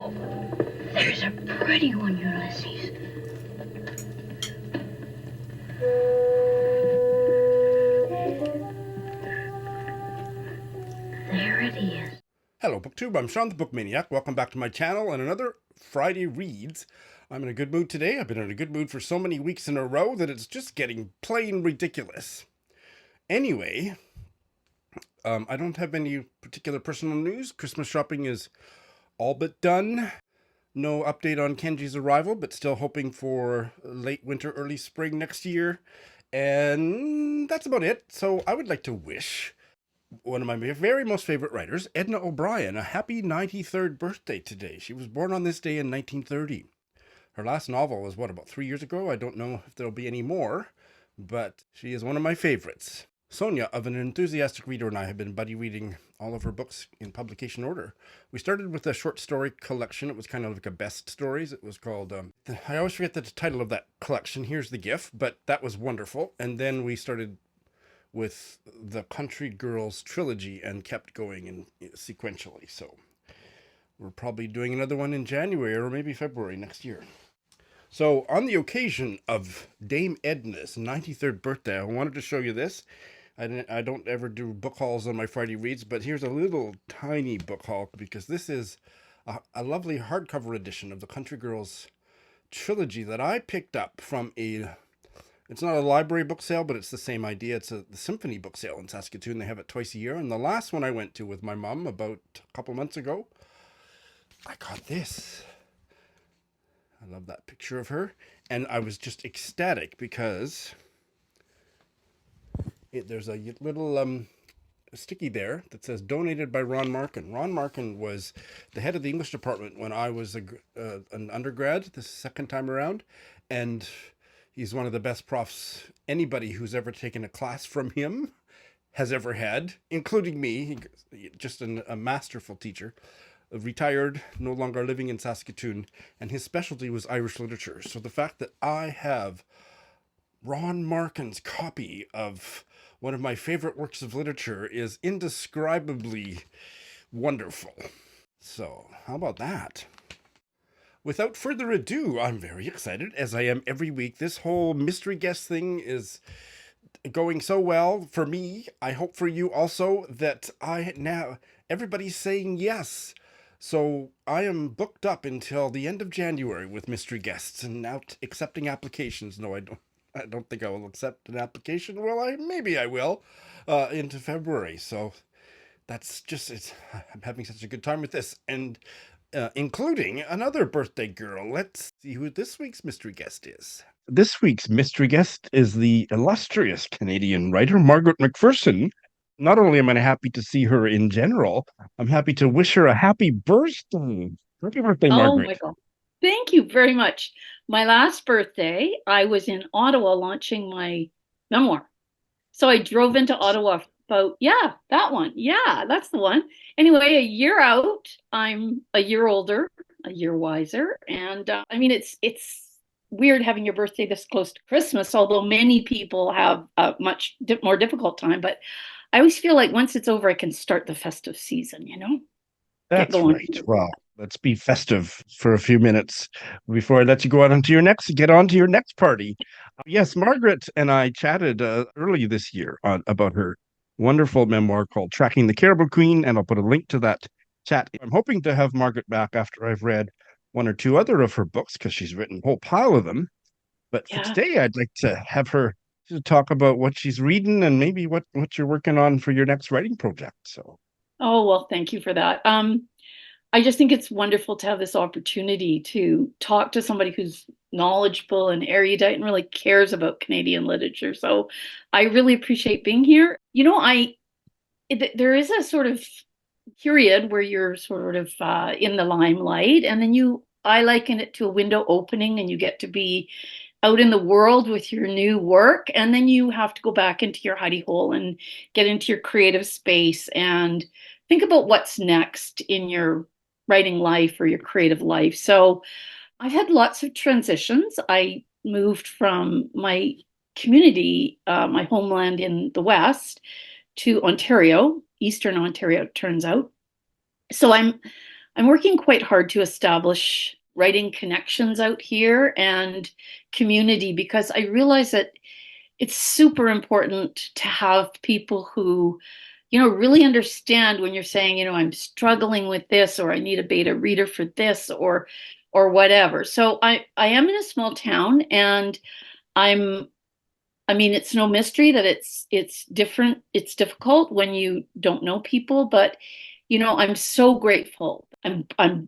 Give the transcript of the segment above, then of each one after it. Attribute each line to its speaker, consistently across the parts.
Speaker 1: There's a pretty one, Ulysses. There it is.
Speaker 2: Hello, BookTube. I'm Sean the Book Maniac. Welcome back to my channel and another Friday Reads. I'm in a good mood today. I've been in a good mood for so many weeks in a row that it's just getting plain ridiculous. Anyway, I don't have any particular personal news. Christmas shopping is all but done. No update on Kenji's arrival, but still hoping for late winter, early spring next year. And that's about it. So I would like to wish one of my very most favorite writers, Edna O'Brien, a happy 93rd birthday today. She was born on this day in 1930. Her last novel was, about 3 years ago? I don't know if there'll be any more, but she is one of my favorites. Sonia, of An Enthusiastic Reader, and I have been buddy reading all of her books in publication order. We started with a short story collection. It was kind of like a best stories. It was called, I always forget the title of that collection, Here's the Gift, but that was wonderful. And then we started with the Country Girls trilogy and kept going in sequentially. So we're probably doing another one in January or maybe February next year. So on the occasion of Dame Edna's 93rd birthday, I wanted to show you this. I don't ever do book hauls on my Friday Reads, but here's a little tiny book haul because this is a lovely hardcover edition of the Country Girls trilogy that I picked up from it's not a library book sale, but it's the same idea. It's the symphony book sale in Saskatoon. They have it twice a year. And the last one I went to with my mom about a couple months ago, I got this. I love that picture of her. And I was just ecstatic because there's a little sticky there that says donated by Ron Markin. Ron Markin was the head of the English department when I was an undergrad the second time around. And he's one of the best profs anybody who's ever taken a class from him has ever had, including me. Just a masterful teacher, retired, no longer living in Saskatoon, and his specialty was Irish literature. So the fact that I have Ron Markin's copy of one of my favorite works of literature is indescribably wonderful. So how about that? Without further ado, I'm very excited, as I am every week. This whole mystery guest thing is going so well for me. I hope for you also that everybody's saying yes. So I am booked up until the end of January with mystery guests and now accepting applications. No, I don't think I will accept an application. Well, maybe I will into February. So that's just I'm having such a good time with this. And including another birthday girl. Let's see who this week's mystery guest is. This week's mystery guest is the illustrious Canadian writer, Margaret Macpherson. Not only am I happy to see her in general, I'm happy to wish her a happy birthday. Happy birthday, Margaret.
Speaker 3: Oh my God. Thank you very much. My last birthday, I was in Ottawa launching my memoir. So I drove into Ottawa that one. Yeah, that's the one. Anyway, a year out, I'm a year older, a year wiser. And it's weird having your birthday this close to Christmas, although many people have a much more difficult time. But I always feel like once it's over, I can start the festive season,
Speaker 2: That's right. Well, let's be festive for a few minutes before I let you get on to your next party. Yes, Margaret and I chatted early this year about her wonderful memoir called Tracking the Caribou Queen, and I'll put a link to that chat. I'm hoping to have Margaret back after I've read one or two other of her books because she's written a whole pile of them. But for today, I'd like to have her to talk about what she's reading and maybe what you're working on for your next writing project. So.
Speaker 3: Oh, well, thank you for that. I just think it's wonderful to have this opportunity to talk to somebody who's knowledgeable and erudite and really cares about Canadian literature. So I really appreciate being here. There is a sort of period where you're sort of in the limelight, and then I liken it to a window opening, and you get to be out in the world with your new work, and then you have to go back into your hidey hole and get into your creative space and think about what's next in your writing life or your creative life. So I've had lots of transitions. I moved from my community, my homeland in the West, to Ontario, Eastern Ontario, it turns out. So I'm I'm working quite hard to establish writing connections out here and community, because I realize that it's super important to have people who, really understand when you're saying, I'm struggling with this, or I need a beta reader for this, or whatever. So I am in a small town, and I'm I mean, it's no mystery that it's different. It's difficult when you don't know people, but I'm so grateful. I'm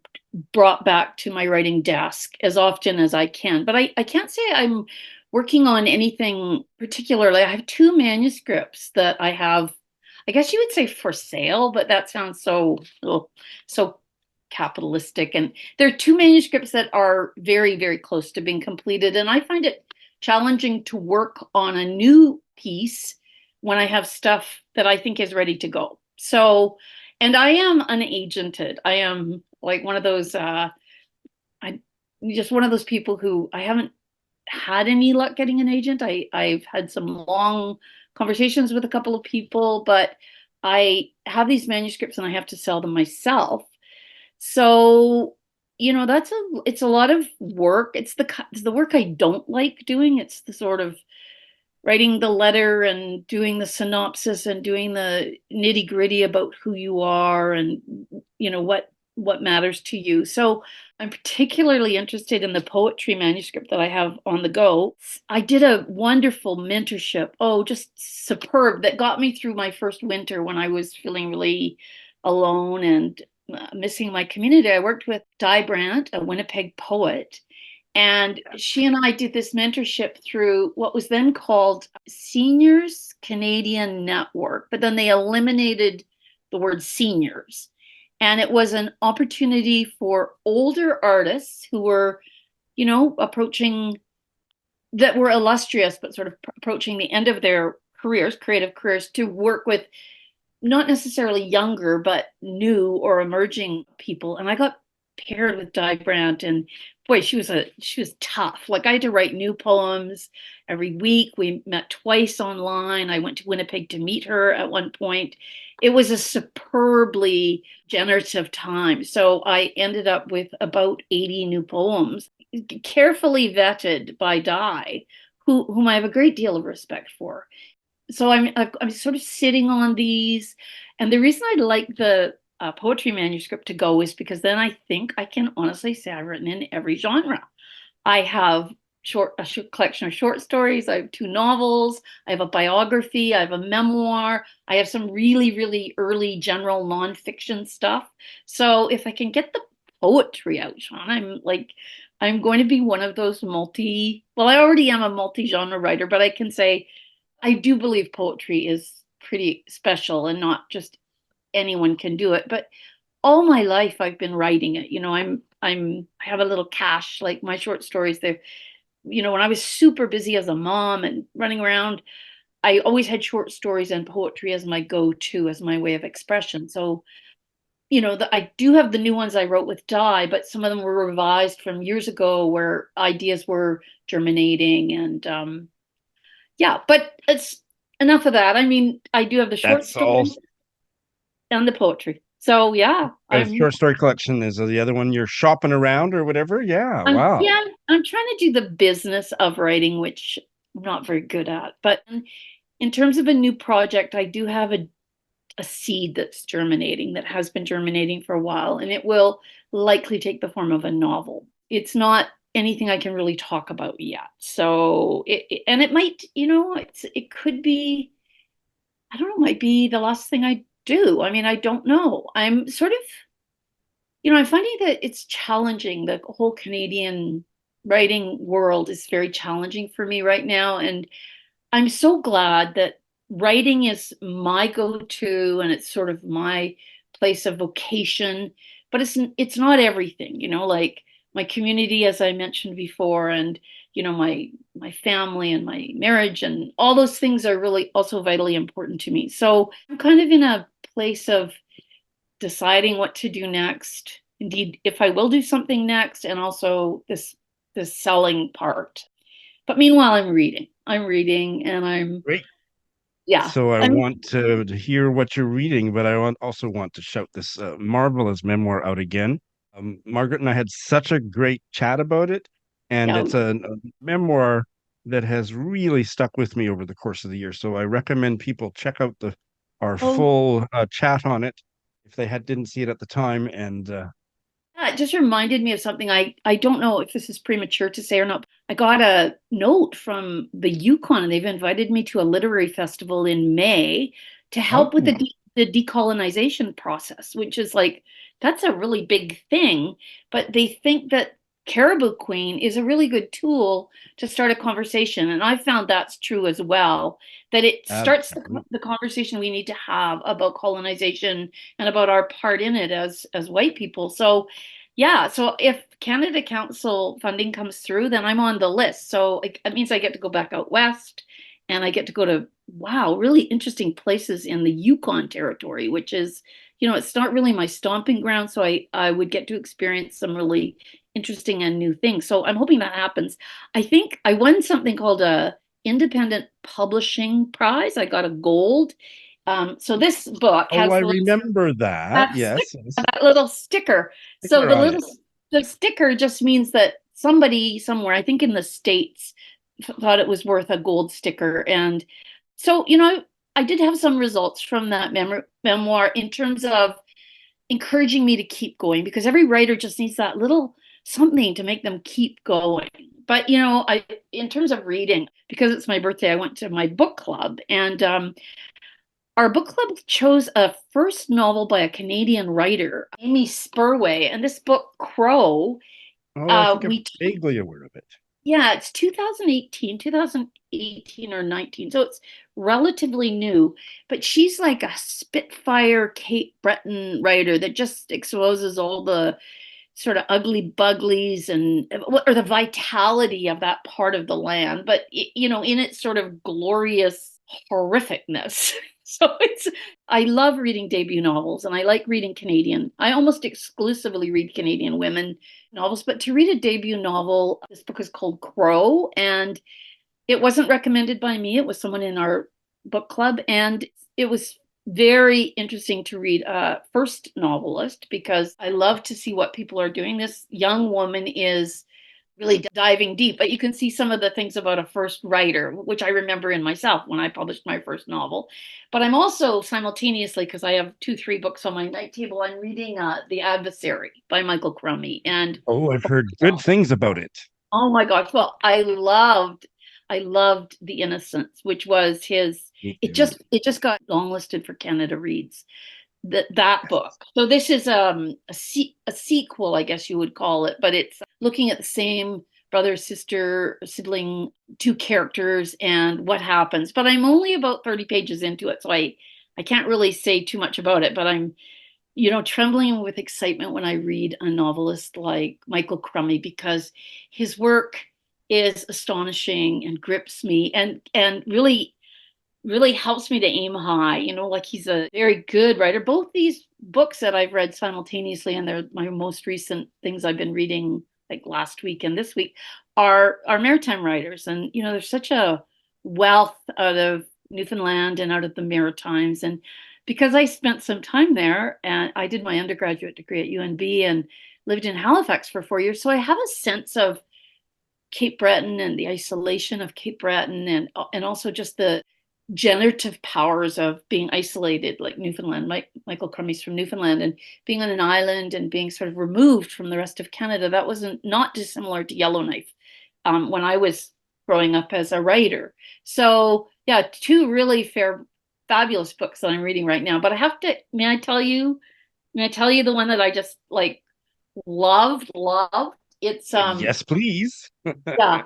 Speaker 3: brought back to my writing desk as often as I can. But I can't say I'm working on anything particularly. I have two manuscripts that I have, I guess you would say, for sale, but that sounds so capitalistic. And there are two manuscripts that are very, very close to being completed. And I find it challenging to work on a new piece when I have stuff that I think is ready to go. So, and I am unagented. I am like one of those, just one of those people who I haven't had any luck getting an agent. I've had some long conversations with a couple of people, but I have these manuscripts and I have to sell them myself. So, it's a lot of work. It's the work I don't like doing. It's the sort of writing the letter and doing the synopsis and doing the nitty gritty about who you are and what matters to you. So I'm particularly interested in the poetry manuscript that I have on the go. I did a wonderful mentorship, just superb, that got me through my first winter when I was feeling really alone and missing my community. I worked with Di Brandt, a Winnipeg poet, and she and I did this mentorship through what was then called Seniors Canadian Network, but then they eliminated the word seniors. And it was an opportunity for older artists who were, approaching, that were illustrious, but sort of approaching the end of their careers, creative careers, to work with not necessarily younger, but new or emerging people. And I got paired with Di Brandt, and boy, she was tough. Like, I had to write new poems every week. We met twice online. I went to Winnipeg to meet her at one point. It was a superbly generative time. So I ended up with about 80 new poems, carefully vetted by Di, whom I have a great deal of respect for. So I'm sort of sitting on these, and the reason I like the poetry manuscript to go is because then I think I can honestly say I've written in every genre. I have a short collection of short stories. I have two novels. I have a biography. I have a memoir. I have some really, really early general nonfiction stuff. So if I can get the poetry out, Sean, I'm going to be one of those well, I already am a multi-genre writer, but I can say I do believe poetry is pretty special, and not just anyone can do it. But all my life I've been writing it. I have a little cache, like my short stories. When I was super busy as a mom and running around, I always had short stories and poetry as my go-to, as my way of expression. So, I do have the new ones I wrote with Di, but some of them were revised from years ago where ideas were germinating. And yeah, but it's enough of that. I mean, I do have the short
Speaker 2: That's all.
Speaker 3: stories and the poetry. So yeah,
Speaker 2: Short story collection is the other one you're shopping around or whatever. Yeah, wow.
Speaker 3: yeah, I'm trying to do the business of writing, which I'm not very good at. But in terms of a new project, I do have a seed that's germinating, that has been germinating for a while, and it will likely take the form of a novel. It's not anything I can really talk about yet. So it might, it could be, I don't know, might be the last thing I do. I mean, I don't know. I'm sort of, I'm finding that it's challenging. The whole Canadian writing world is very challenging for me right now. And I'm so glad that writing is my go-to, and it's sort of my place of vocation, but it's not everything, like my community, as I mentioned before, and my family and my marriage and all those things are really also vitally important to me. So I'm kind of in a place of deciding what to do next, indeed, if I will do something next, and also this selling part. But meanwhile, I'm reading, and I'm
Speaker 2: Great.
Speaker 3: Yeah.
Speaker 2: So I
Speaker 3: I mean,
Speaker 2: want to hear what you're reading, but also want to shout this marvelous memoir out again. Margaret and I had such a great chat about it, and
Speaker 3: yeah.
Speaker 2: it's a memoir that has really stuck with me over the course of the year. So I recommend people check out the our
Speaker 3: Oh,
Speaker 2: full chat on it if they didn't see it at the time. And
Speaker 3: yeah, it just reminded me of something. I don't know if this is premature to say or not. I got a note from the Yukon, and they've invited me to a literary festival in May to help with
Speaker 2: oh,
Speaker 3: the decolonization process, which is like that's a really big thing. But they think that Caribou Queen is a really good tool to start a conversation, and I found that's true as well. That it starts
Speaker 2: absolutely.
Speaker 3: the conversation we need to have about colonization and about our part in it as white people. So yeah, so if Canada Council funding comes through, then I'm on the list. So it means I get to go back out west and I get to go to, wow, really interesting places in the Yukon territory, which is, it's not really my stomping ground. So I would get to experience some really interesting and new things. So I'm hoping that happens. I think I won something called a Independent Publishing Prize. I got a gold. So this book
Speaker 2: Oh,
Speaker 3: has
Speaker 2: I
Speaker 3: the little
Speaker 2: remember that.
Speaker 3: that
Speaker 2: Yes, yes.
Speaker 3: that little sticker. So
Speaker 2: Sticker on it.
Speaker 3: the sticker just means that somebody somewhere, I think in the States, thought it was worth a gold sticker. And so, I did have some results from that memoir in terms of encouraging me to keep going because every writer just needs that little something to make them keep going. But I in terms of reading, because it's my birthday, I went to my book club and our book club chose a first novel by a Canadian writer, Amy Spurway, and this book, Crow,
Speaker 2: Oh, I think I'm
Speaker 3: we
Speaker 2: vaguely aware of it.
Speaker 3: yeah, it's 2018 or 19, so it's relatively new. But she's like a Spitfire Cape Breton writer that just exposes all the sort of ugly buglies and or the vitality of that part of the land, but in its sort of glorious horrificness. So I love reading debut novels and I like reading Canadian. I almost exclusively read Canadian women novels, but to read a debut novel, this book is called Crow and it wasn't recommended by me. It was someone in our book club, and it was very interesting to read a first novelist because I love to see what people are doing. This young woman is really diving deep, but you can see some of the things about a first writer, which I remember in myself when I published my first novel. But I'm also simultaneously, because I have 2, 3 books on my night table, I'm reading The Adversary by Michael Crummey. And
Speaker 2: Oh, I've heard good things about it.
Speaker 3: oh my gosh. Well, I loved The Innocents, which was his
Speaker 2: Me
Speaker 3: it
Speaker 2: too.
Speaker 3: just got longlisted for Canada Reads. That book. So this is a sequel, I guess you would call it, but it's looking at the same brother, sister, sibling, two characters and what happens. But I'm only about 30 pages into it, so I can't really say too much about it, but I'm trembling with excitement when I read a novelist like Michael Crummey because his work is astonishing and grips me and really helps me to aim high. Like he's a very good writer. Both these books that I've read simultaneously, and they're my most recent things I've been reading like last week and this week, are maritime writers. And there's such a wealth out of Newfoundland and out of the Maritimes. And because I spent some time there and I did my undergraduate degree at UNB and lived in Halifax for 4 years, so I have a sense of Cape Breton and the isolation of Cape Breton and also just the generative powers of being isolated, like Newfoundland. Michael Crummey's from Newfoundland, and being on an island and being sort of removed from the rest of Canada. That wasn't not dissimilar to Yellowknife when I was growing up as a writer. So yeah, two really fabulous books that I'm reading right now. But I have to, may I tell you the one that I just like loved? It's
Speaker 2: Yes, please.
Speaker 3: yeah.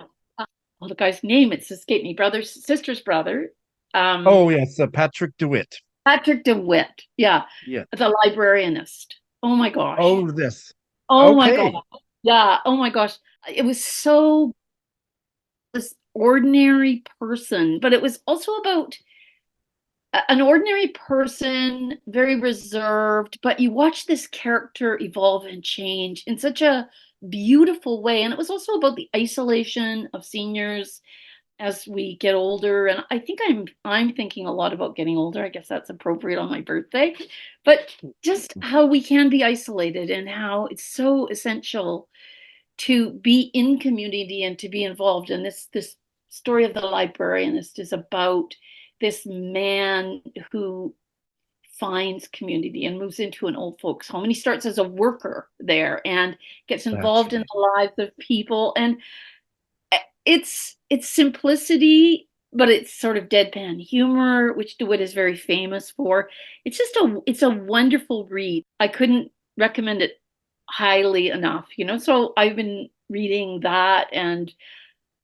Speaker 3: Well, the guy's name, it's escaped me. Sister's brother. Um,
Speaker 2: Oh, yes, Patrick deWitt.
Speaker 3: Patrick deWitt. Yeah.
Speaker 2: Yeah.
Speaker 3: The Librarianist. Oh my gosh.
Speaker 2: Oh, this.
Speaker 3: Oh my God.
Speaker 2: Okay.
Speaker 3: Yeah. Oh my gosh. It was so this ordinary person, but it was also about an ordinary person, very reserved, but you watch this character evolve and change in such a beautiful way. And it was also about the isolation of seniors as we get older, and I think I'm thinking a lot about getting older. I guess that's appropriate on my birthday, but just how we can be isolated and how it's so essential to be in community and to be involved. And this story of the librarianist is about this man who finds community and moves into an old folks home, and he starts as a worker there and gets
Speaker 2: That's
Speaker 3: involved in
Speaker 2: right.
Speaker 3: the lives of people. And it's simplicity, but it's sort of deadpan humor, which deWitt is very famous for. It's a wonderful read. I couldn't recommend it highly enough, So I've been reading that and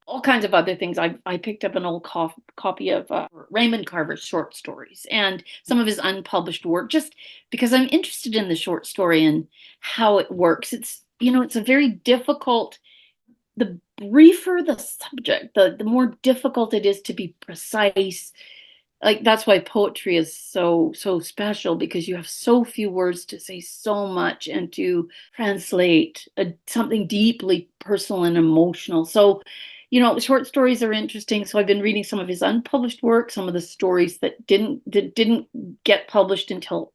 Speaker 3: all kinds of other things. I picked up an old copy of Raymond Carver's short stories and some of his unpublished work, just because I'm interested in the short story and how it works. It's a very difficult, the briefer the subject, the more difficult it is to be precise. Like that's why poetry is so special, because you have so few words to say so much and to translate something deeply personal and emotional. So, short stories are interesting. So I've been reading some of his unpublished work, some of the stories that didn't get published until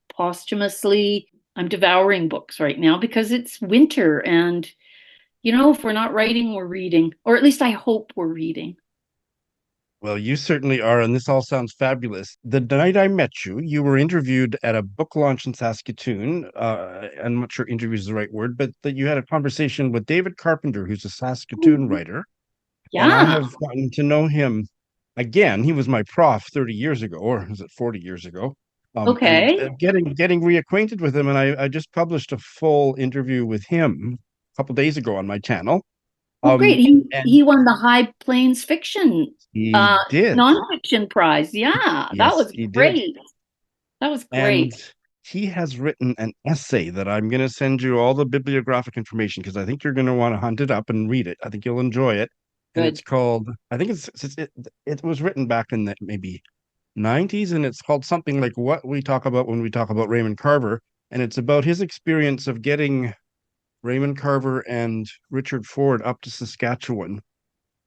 Speaker 3: posthumously. I'm devouring books right now because it's winter, and if we're not writing, we're reading, or at least I hope we're reading.
Speaker 2: Well, you certainly are, and this all sounds fabulous. The night I met you, you were interviewed at a book launch in Saskatoon. I'm not sure interview is the right word, but that you had a conversation with David Carpenter, who's a Saskatoon writer, and I
Speaker 3: Yeah.
Speaker 2: have gotten to know him again. He was my prof 30 years ago, or was it 40 years ago? And
Speaker 3: Okay.
Speaker 2: getting reacquainted with him, and I just published a full interview with him a couple days ago on my channel.
Speaker 3: Oh, great.
Speaker 2: Um, and
Speaker 3: He won the High Plains Fiction
Speaker 2: he did.
Speaker 3: nonfiction prize. Yeah, that
Speaker 2: Yes,
Speaker 3: was
Speaker 2: he did.
Speaker 3: great. That was
Speaker 2: And
Speaker 3: great.
Speaker 2: he has written an essay that I'm going to send you all the bibliographic information because I think you're going to want to hunt it up and read it. I think you'll enjoy it. And it's
Speaker 3: Good.
Speaker 2: called, I think it was written back in the maybe 90s, and it's called something like What We Talk About When We Talk About Raymond Carver. And it's about his experience of getting Raymond Carver and Richard Ford up to Saskatchewan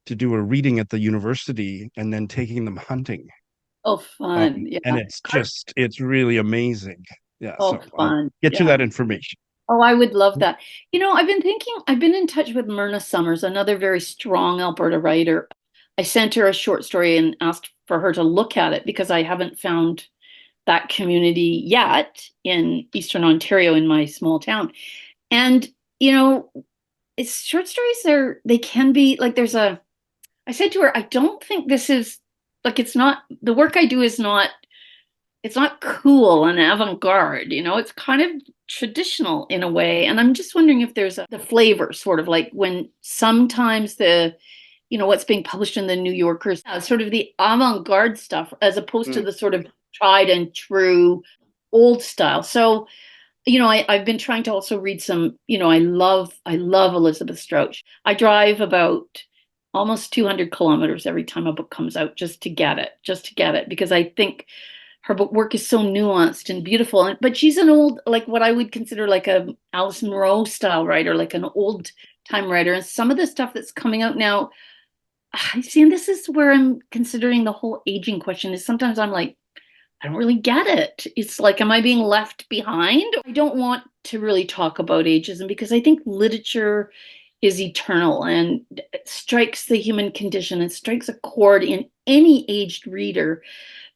Speaker 2: to do a reading at the university and then taking them hunting.
Speaker 3: Oh, fun. Yeah.
Speaker 2: And it's really amazing. Yeah,
Speaker 3: Oh,
Speaker 2: so I'll
Speaker 3: fun.
Speaker 2: get you
Speaker 3: Yeah.
Speaker 2: that information.
Speaker 3: Oh, I would love that. I've been in touch with Myrna Summers, another very strong Alberta writer. I sent her a short story and asked for her to look at it because I haven't found that community yet in Eastern Ontario, in my small town. And, you know, it's short stories they can be like, I said to her, I don't think this is like, it's not, the work I do is not, it's not cool and avant-garde, it's kind of traditional in a way. And I'm just wondering if there's the flavor, sort of like when sometimes what's being published in the New Yorkers, sort of the avant-garde stuff, as opposed to
Speaker 2: Mm.
Speaker 3: the sort of tried and true old style. So, I've been trying to also read some, I love Elizabeth Strauch. I drive about almost 200 kilometers every time a book comes out just to get it, because I think her book work is so nuanced and beautiful. But she's an old, like what I would consider like a Alice Munro style writer, like an old time writer. And some of the stuff that's coming out now, I see, and this is where I'm considering the whole aging question, is sometimes I'm like, I don't really get it. It's like, am I being left behind? I don't want to really talk about ageism because I think literature is eternal and it strikes the human condition and strikes a chord in any aged reader.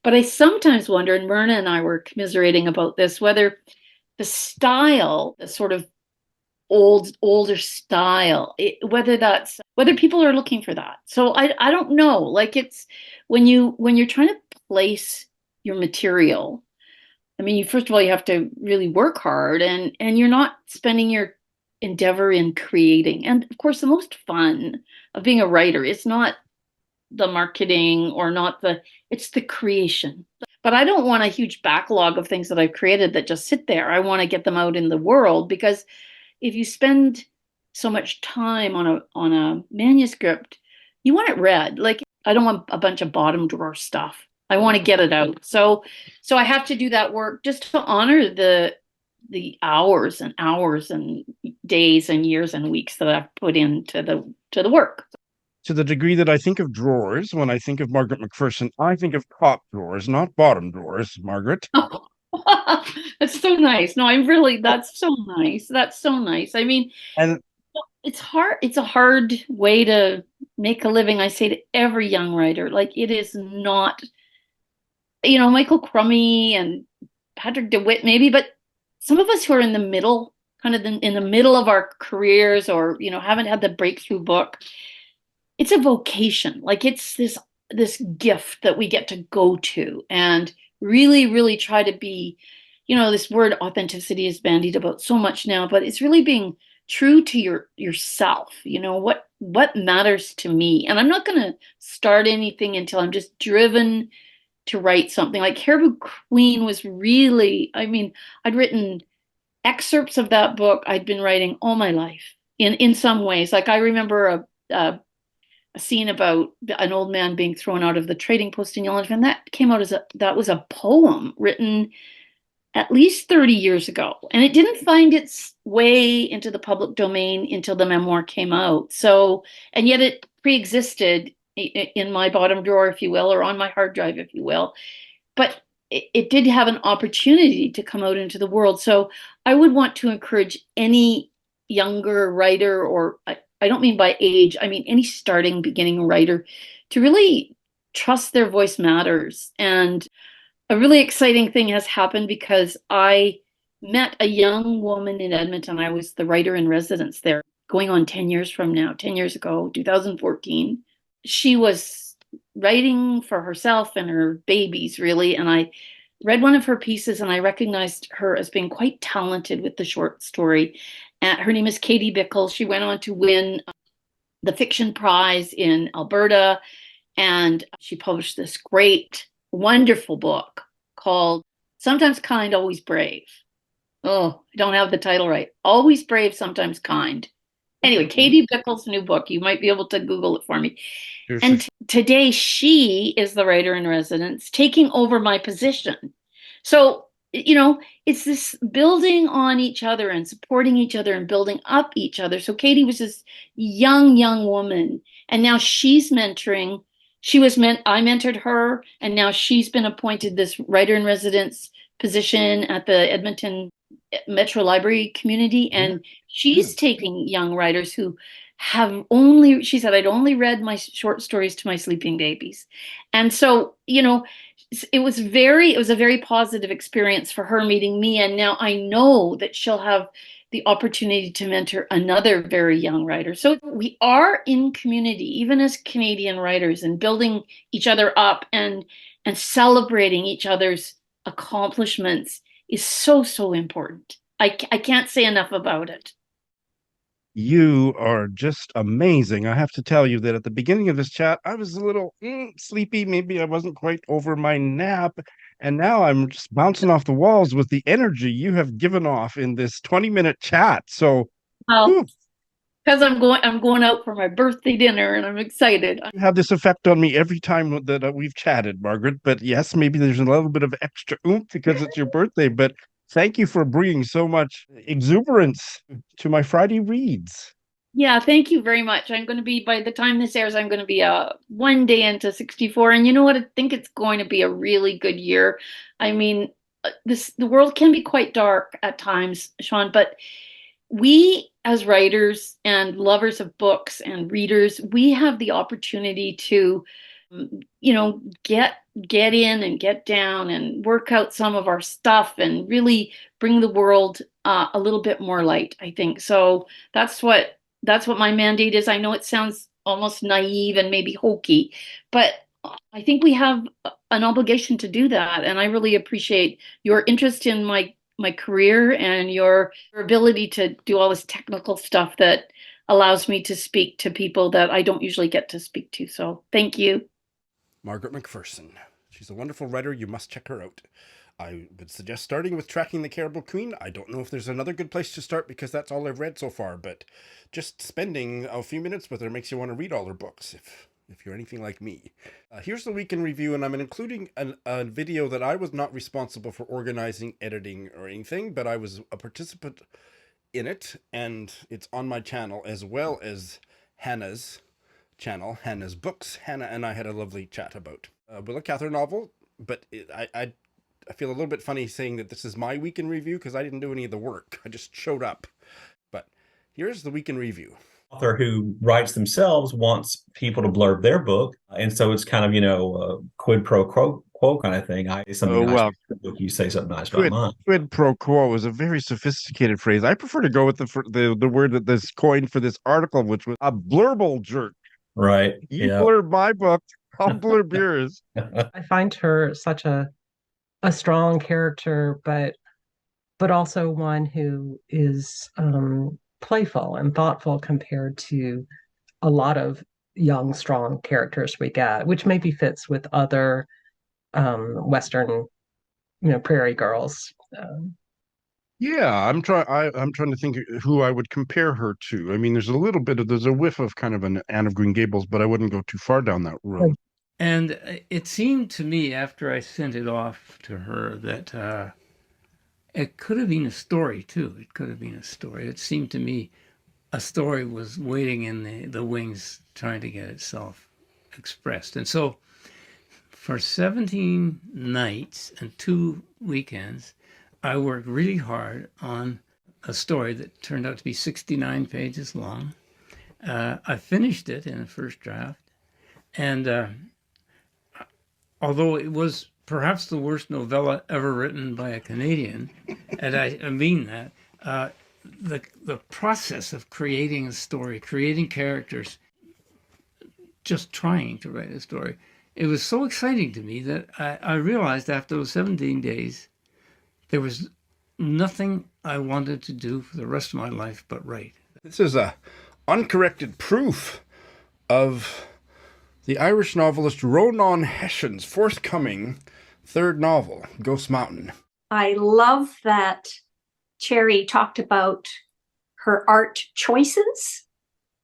Speaker 3: But I sometimes wonder, and Myrna and I were commiserating about this, whether the style, the sort of older style, whether people are looking for that. So I don't know. Like, it's when you're trying to place your material, I mean, first of all, you have to really work hard, and you're not spending your endeavor in creating. And of course, the most fun of being a writer is not the marketing, or not it's the creation. But I don't want a huge backlog of things that I've created that just sit there. I want to get them out in the world, because if you spend so much time on a manuscript, you want it read. Like, I don't want a bunch of bottom drawer stuff. I want to get it out. So I have to do that work just to honor the hours and days and years and weeks that I've put into the work.
Speaker 2: To the degree that I think of drawers, when I think of Margaret Macpherson, I think of top drawers, not bottom drawers, Margaret.
Speaker 3: That's so nice. No, I'm really, that's so nice. That's so nice. I mean,
Speaker 2: And
Speaker 3: it's hard. It's a hard way to make a living. I say to every young writer, like it is not, Michael Crummey and Patrick deWitt maybe, but some of us who are in the middle, kind of in the middle of our careers or, haven't had the breakthrough book, it's a vocation. Like it's this gift that we get to go to and really, really try to be, this word authenticity is bandied about so much now, but it's really being true to yourself. What matters to me. And I'm not going to start anything until I'm just driven to write something. Like Caribou Queen was really, I mean, I'd written excerpts of that book I'd been writing all my life in some ways. Like I remember a scene about an old man being thrown out of the trading post in Yellowknife, and that was a poem written at least 30 years ago, and it didn't find its way into the public domain until the memoir came out. So, and yet it pre-existed in my bottom drawer, if you will, or on my hard drive, if you will, but it did have an opportunity to come out into the world. So I would want to encourage any younger writer, or I don't mean by age, I mean any starting beginning writer, to really trust their voice matters. And a really exciting thing has happened because I met a young woman in Edmonton. I was the writer in residence there, going on 10 years from now, 10 years ago, 2014. She was writing for herself and her babies, really. And I read one of her pieces and I recognized her as being quite talented with the short story. And her name is Katie Bickell. She went on to win the fiction prize in Alberta. And she published this great, wonderful book called Sometimes Kind, Always Brave. Oh, I don't have the title right. Always Brave, Sometimes Kind. Anyway, Katie Bickell's new book. You might be able to Google it for me.
Speaker 2: Sure,
Speaker 3: And
Speaker 2: sure.
Speaker 3: today she is the writer in residence, taking over my position. So, it's this building on each other and supporting each other and building up each other. So Katie was this young woman, and now she's mentoring. I mentored her, and now she's been appointed this writer in residence position at the Edmonton Metro Library community, and she's taking young writers who she said, I'd only read my short stories to my sleeping babies. And so, it was a very positive experience for her meeting me. And now I know that she'll have the opportunity to mentor another very young writer. So we are in community, even as Canadian writers, and building each other up and celebrating each other's accomplishments is so, so important. I can't say enough about it.
Speaker 2: You are just amazing. I have to tell you that at the beginning of this chat, I was a little sleepy. Maybe I wasn't quite over my nap. And now I'm just bouncing off the walls with the energy you have given off in this 20-minute chat. So,
Speaker 3: Well,
Speaker 2: whew,
Speaker 3: because I'm going out for my birthday dinner and I'm excited.
Speaker 2: you have this effect on me every time that we've chatted, Margaret. But yes, maybe there's a little bit of extra oomph because it's your birthday. But thank you for bringing so much exuberance to my Friday reads.
Speaker 3: Yeah, thank you very much. By the time this airs, I'm going to be one day into 64. And you know what? I think it's going to be a really good year. I mean, the world can be quite dark at times, Sean, but we as writers and lovers of books and readers, we have the opportunity to, get in and get down and work out some of our stuff and really bring the world a little bit more light, I think. So that's what my mandate is. I know it sounds almost naive and maybe hokey, but I think we have an obligation to do that. And I really appreciate your interest in my career and your ability to do all this technical stuff that allows me to speak to people that I don't usually get to speak to. So thank you.
Speaker 2: Margaret Macpherson. She's a wonderful writer. You must check her out. I would suggest starting with Tracking the Caribou Queen. I don't know if there's another good place to start because that's all I've read so far, but just spending a few minutes with her makes you want to read all her books, if you're anything like me. Here's the week in review, and I'm including a video that I was not responsible for organizing, editing, or anything, but I was a participant in it, and it's on my channel, as well as Hannah's channel, Hannah's Books. Hannah and I had a lovely chat about a Willa Cather novel, but I feel a little bit funny saying that this is my week in review because I didn't do any of the work. I just showed up. But here's the week in review.
Speaker 4: Author who writes themselves wants people to blurb their book, and so it's kind of quid pro quo kind of thing. I say something nice about your book, you say something nice about mine.
Speaker 5: Quid pro quo is a very sophisticated phrase. I prefer to go with the word that this coined for this article, which was a blurble jerk.
Speaker 4: Right.
Speaker 5: You blurb my book, I'll blurb yours.
Speaker 6: I find her such a strong character, but also one who is playful and thoughtful compared to a lot of young, strong characters we get, which maybe fits with other Western, prairie girls.
Speaker 5: Yeah, I'm trying to think who I would compare her to. I mean, there's a whiff of kind of an Anne of Green Gables, but I wouldn't go too far down that road.
Speaker 7: And it seemed to me after I sent it off to her that it could have been a story too. It could have been a story. It seemed to me a story was waiting in the wings, trying to get itself expressed. And so for 17 nights and 2 weekends, I worked really hard on a story that turned out to be 69 pages long. I finished it in a first draft. And although it was perhaps the worst novella ever written by a Canadian, and I mean that, the process of creating a story, creating characters, just trying to write a story, it was so exciting to me that I realized after those 17 days, there was nothing I wanted to do for the rest of my life but write.
Speaker 2: This is a uncorrected proof of the Irish novelist Ronan Hession's forthcoming third novel, Ghost Mountain.
Speaker 8: I love that Cherry talked about her art choices.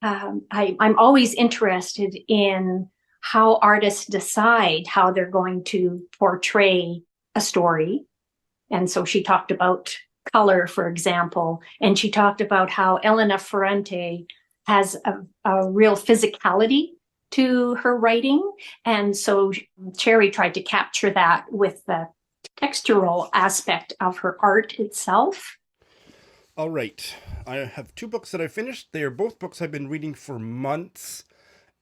Speaker 8: I'm always interested in how artists decide how they're going to portray a story. And so she talked about color, for example, and she talked about how Elena Ferrante has a real physicality to her writing. And so Cherry tried to capture that with the textural aspect of her art itself.
Speaker 2: All right. I have 2 books that I finished. They are both books I've been reading for months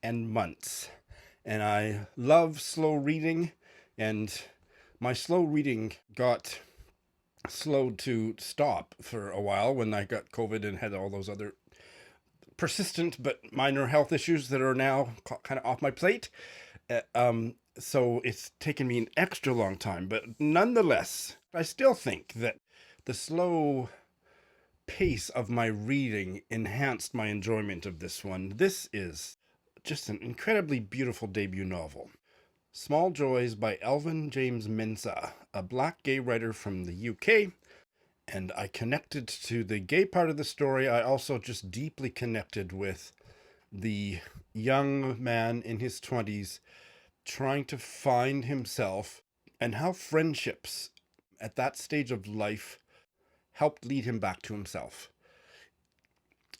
Speaker 2: and months. And I love slow reading. And my slow reading got slowed to stop for a while when I got COVID and had all those other persistent but minor health issues that are now kind of off my plate. So it's taken me an extra long time, but nonetheless, I still think that the slow pace of my reading enhanced my enjoyment of this one. This is just an incredibly beautiful debut novel. Small Joys by Elvin James Mensah, a black gay writer from the UK. And I connected to the gay part of the story. I also just deeply connected with the young man in his 20s trying to find himself and how friendships at that stage of life helped lead him back to himself.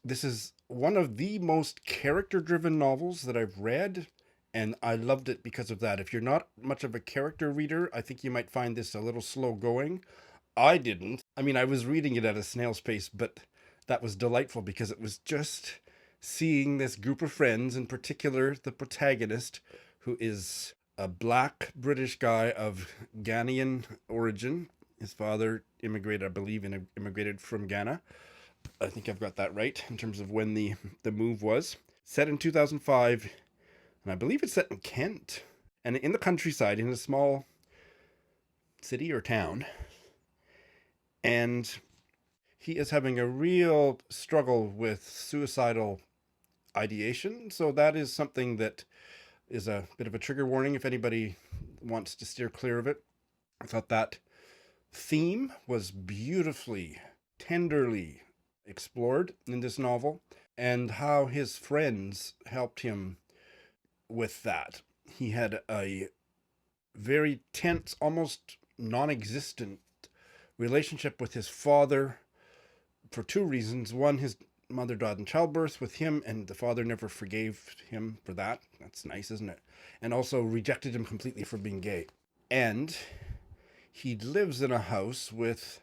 Speaker 2: This is one of the most character-driven novels that I've read, and I loved it because of that. If you're not much of a character reader, I think you might find this a little slow going. I didn't. I mean, I was reading it at a snail's pace, but that was delightful because it was just seeing this group of friends, in particular the protagonist, who is a black British guy of Ghanaian origin. His father immigrated, I believe, immigrated from Ghana. I think I've got that right in terms of when the move was. Set in 2005, and I believe it's set in Kent. And in the countryside, in a small city or town. And he is having a real struggle with suicidal ideation. So that is something that is a bit of a trigger warning if anybody wants to steer clear of it. I thought that theme was beautifully, tenderly explored in this novel, and how his friends helped him with that. He had a very tense, almost non-existent relationship with his father for 2 reasons. One, his mother died in childbirth with him, and the father never forgave him for that. That's nice, isn't it? And also rejected him completely for being gay. And he lives in a house with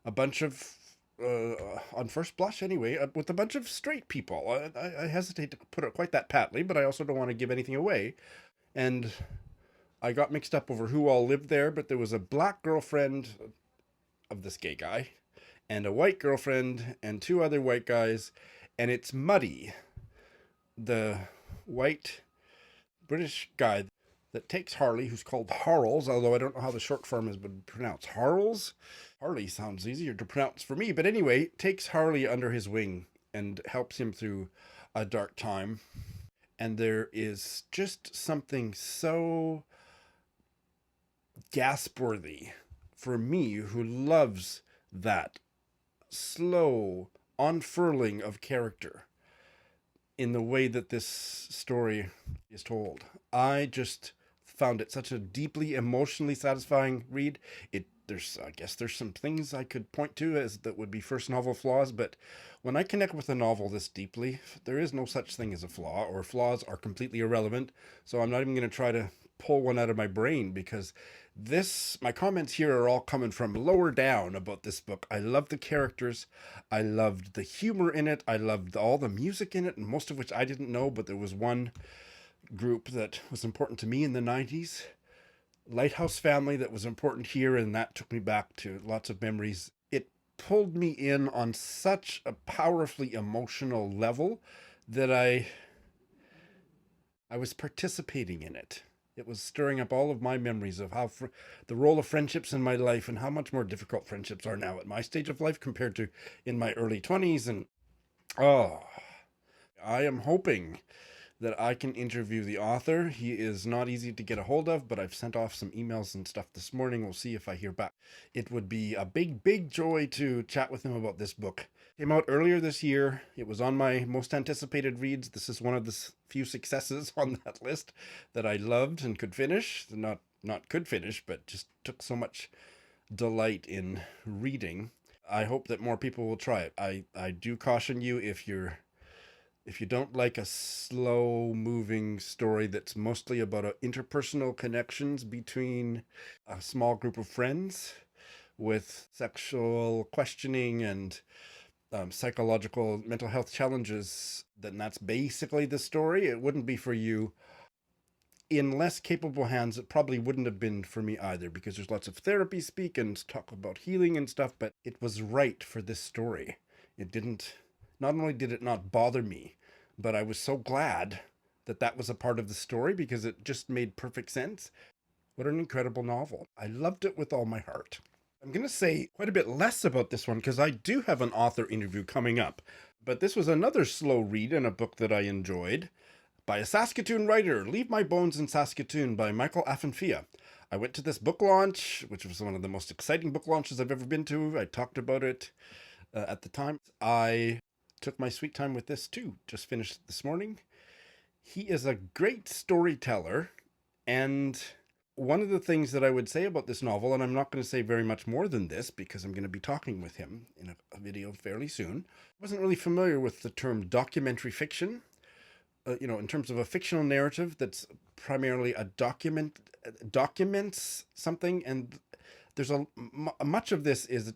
Speaker 2: a bunch of, on first blush anyway, with a bunch of straight people. I hesitate to put it quite that patly, but I also don't want to give anything away. And I got mixed up over who all lived there, but there was a black girlfriend of this gay guy, and a white girlfriend, and two other white guys, and it's muddy. The white British guy that takes Harley, who's called Harles, although I don't know how the short form has been pronounced. Harles? Harley sounds easier to pronounce for me, but anyway, takes Harley under his wing and helps him through a dark time. And there is just something so gasp-worthy for me, who loves that slow unfurling of character in the way that this story is told. I just found it such a deeply emotionally satisfying read. I guess there's some things I could point to as that would be first novel flaws, but when I connect with a novel this deeply, there is no such thing as a flaw, or flaws are completely irrelevant. So I'm not even going to try to pull one out of my brain, because my comments here are all coming from lower down about this book. I love the characters. I loved the humor in it. I loved all the music in it, and most of which I didn't know, but there was one group that was important to me in the 90s. Lighthouse Family, that was important here, and that took me back to lots of memories. It pulled me in on such a powerfully emotional level that I was participating in it. It was stirring up all of my memories of how the role of friendships in my life, and how much more difficult friendships are now at my stage of life compared to in my early 20s. And I am hoping that I can interview the author. He is not easy to get a hold of, but I've sent off some emails and stuff this morning. We'll see if I hear back. It would be a big, big joy to chat with him about this book. It came out earlier this year. It was on my most anticipated reads. This is one of the few successes on that list that I loved and could finish. Not could finish, but just took so much delight in reading. I hope that more people will try it. I do caution you, if you don't like a slow-moving story that's mostly about interpersonal connections between a small group of friends with sexual questioning and psychological mental health challenges, then that's basically the story. It wouldn't be for you. In less capable hands, it probably wouldn't have been for me either, because there's lots of therapy speak and talk about healing and stuff, but it was right for this story. Not only did it not bother me, but I was so glad that was a part of the story, because it just made perfect sense. What an incredible novel. I loved it with all my heart. I'm going to say quite a bit less about this one, because I do have an author interview coming up. But this was another slow read in a book that I enjoyed, by a Saskatoon writer, Leave My Bones in Saskatoon, by Michael Afenfia. I went to this book launch, which was one of the most exciting book launches I've ever been to. I talked about it at the time. I took my sweet time with this too. Just finished this morning. He is a great storyteller, and one of the things that I would say about this novel, and I'm not going to say very much more than this because I'm going to be talking with him in a video fairly soon, I wasn't really familiar with the term documentary fiction. In terms of a fictional narrative that's primarily documents something, and there's much of this is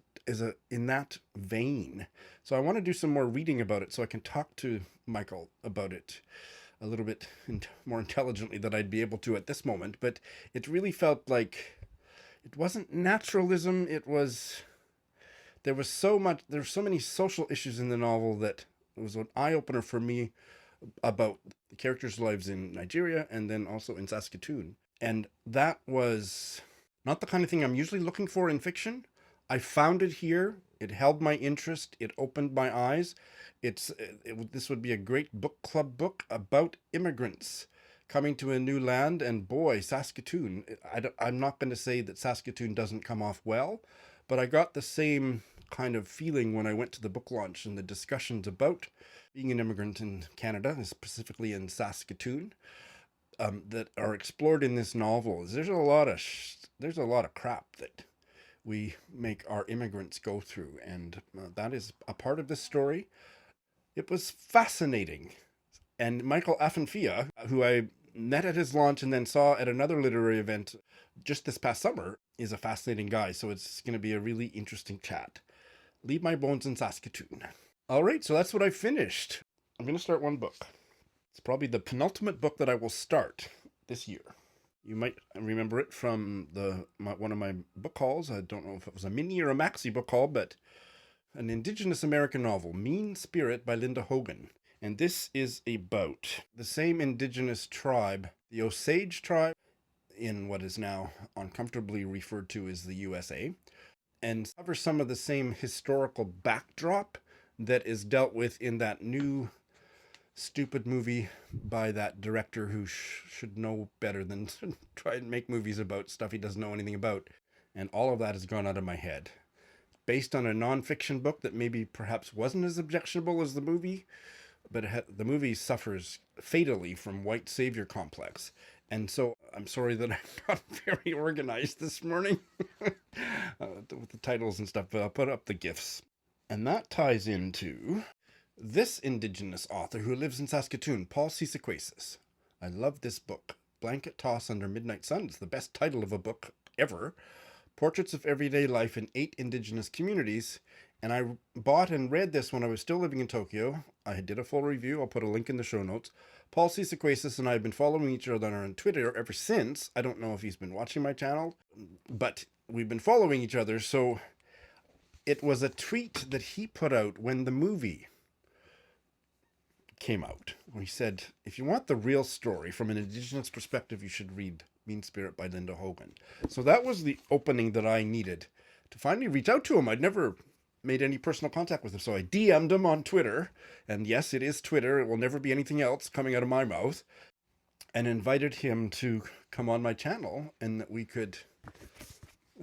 Speaker 2: in that vein. So I want to do some more reading about it so I can talk to Michael about it a little bit more intelligently than I'd be able to at this moment. But it really felt like it wasn't naturalism. There's so many social issues in the novel that it was an eye-opener for me about the characters' lives in Nigeria and then also in Saskatoon. And that was not the kind of thing I'm usually looking for in fiction. I found it here. It held my interest. It opened my eyes. This would be a great book club book about immigrants coming to a new land. And boy, Saskatoon, I'm not going to say that Saskatoon doesn't come off well, but I got the same kind of feeling when I went to the book launch and the discussions about being an immigrant in Canada, specifically in Saskatoon, that are explored in this novel. There's a lot of crap that we make our immigrants go through, and that is a part of this story. It was fascinating. And Michael Afenfia, who I met at his launch and then saw at another literary event just this past summer, is a fascinating guy. So it's going to be a really interesting chat. Leave my bones in Saskatoon. All right, so that's what I finished. I'm going to start one book. It's probably the penultimate book that I will start this year. You might remember it from one of my book hauls. I don't know if it was a mini or a maxi book haul, but an Indigenous American novel, Mean Spirit by Linda Hogan. And this is about the same Indigenous tribe, the Osage tribe, in what is now uncomfortably referred to as the USA, and covers some of the same historical backdrop that is dealt with in that new stupid movie by that director who should know better than to try and make movies about stuff he doesn't know anything about. And all of that has gone out of my head. Based on a nonfiction book that maybe perhaps wasn't as objectionable as the movie, but the movie suffers fatally from white savior complex. And so I'm sorry that I'm not very organized this morning with the titles and stuff, but I'll put up the GIFs. And that ties into this Indigenous author who lives in Saskatoon, Paul Sequasis. I love this book. Blanket Toss Under Midnight Sun. It's the best title of a book ever. Portraits of Everyday Life in 8 Indigenous Communities. And I bought and read this when I was still living in Tokyo. I did a full review. I'll put a link in the show notes. Paul Sequasis and I have been following each other on Twitter ever since. I don't know if he's been watching my channel, but we've been following each other. So it was a tweet that he put out when the movie came out, where he said, if you want the real story from an Indigenous perspective, you should read Mean Spirit by Linda Hogan. So that was the opening that I needed to finally reach out to him. I'd never made any personal contact with him, so I DM'd him on Twitter, and yes, it is Twitter, it will never be anything else coming out of my mouth, and invited him to come on my channel and that we could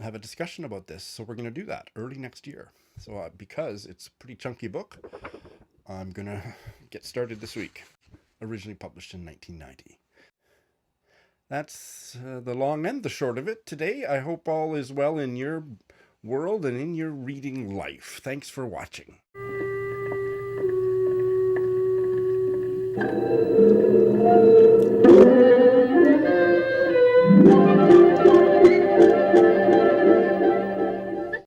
Speaker 2: have a discussion about this. So we're going to do that early next year. So because it's a pretty chunky book, I'm going to get started this week. Originally published in 1990. That's the long and the short of it today. I hope all is well in your world and in your reading life. Thanks for watching.
Speaker 9: Thank you.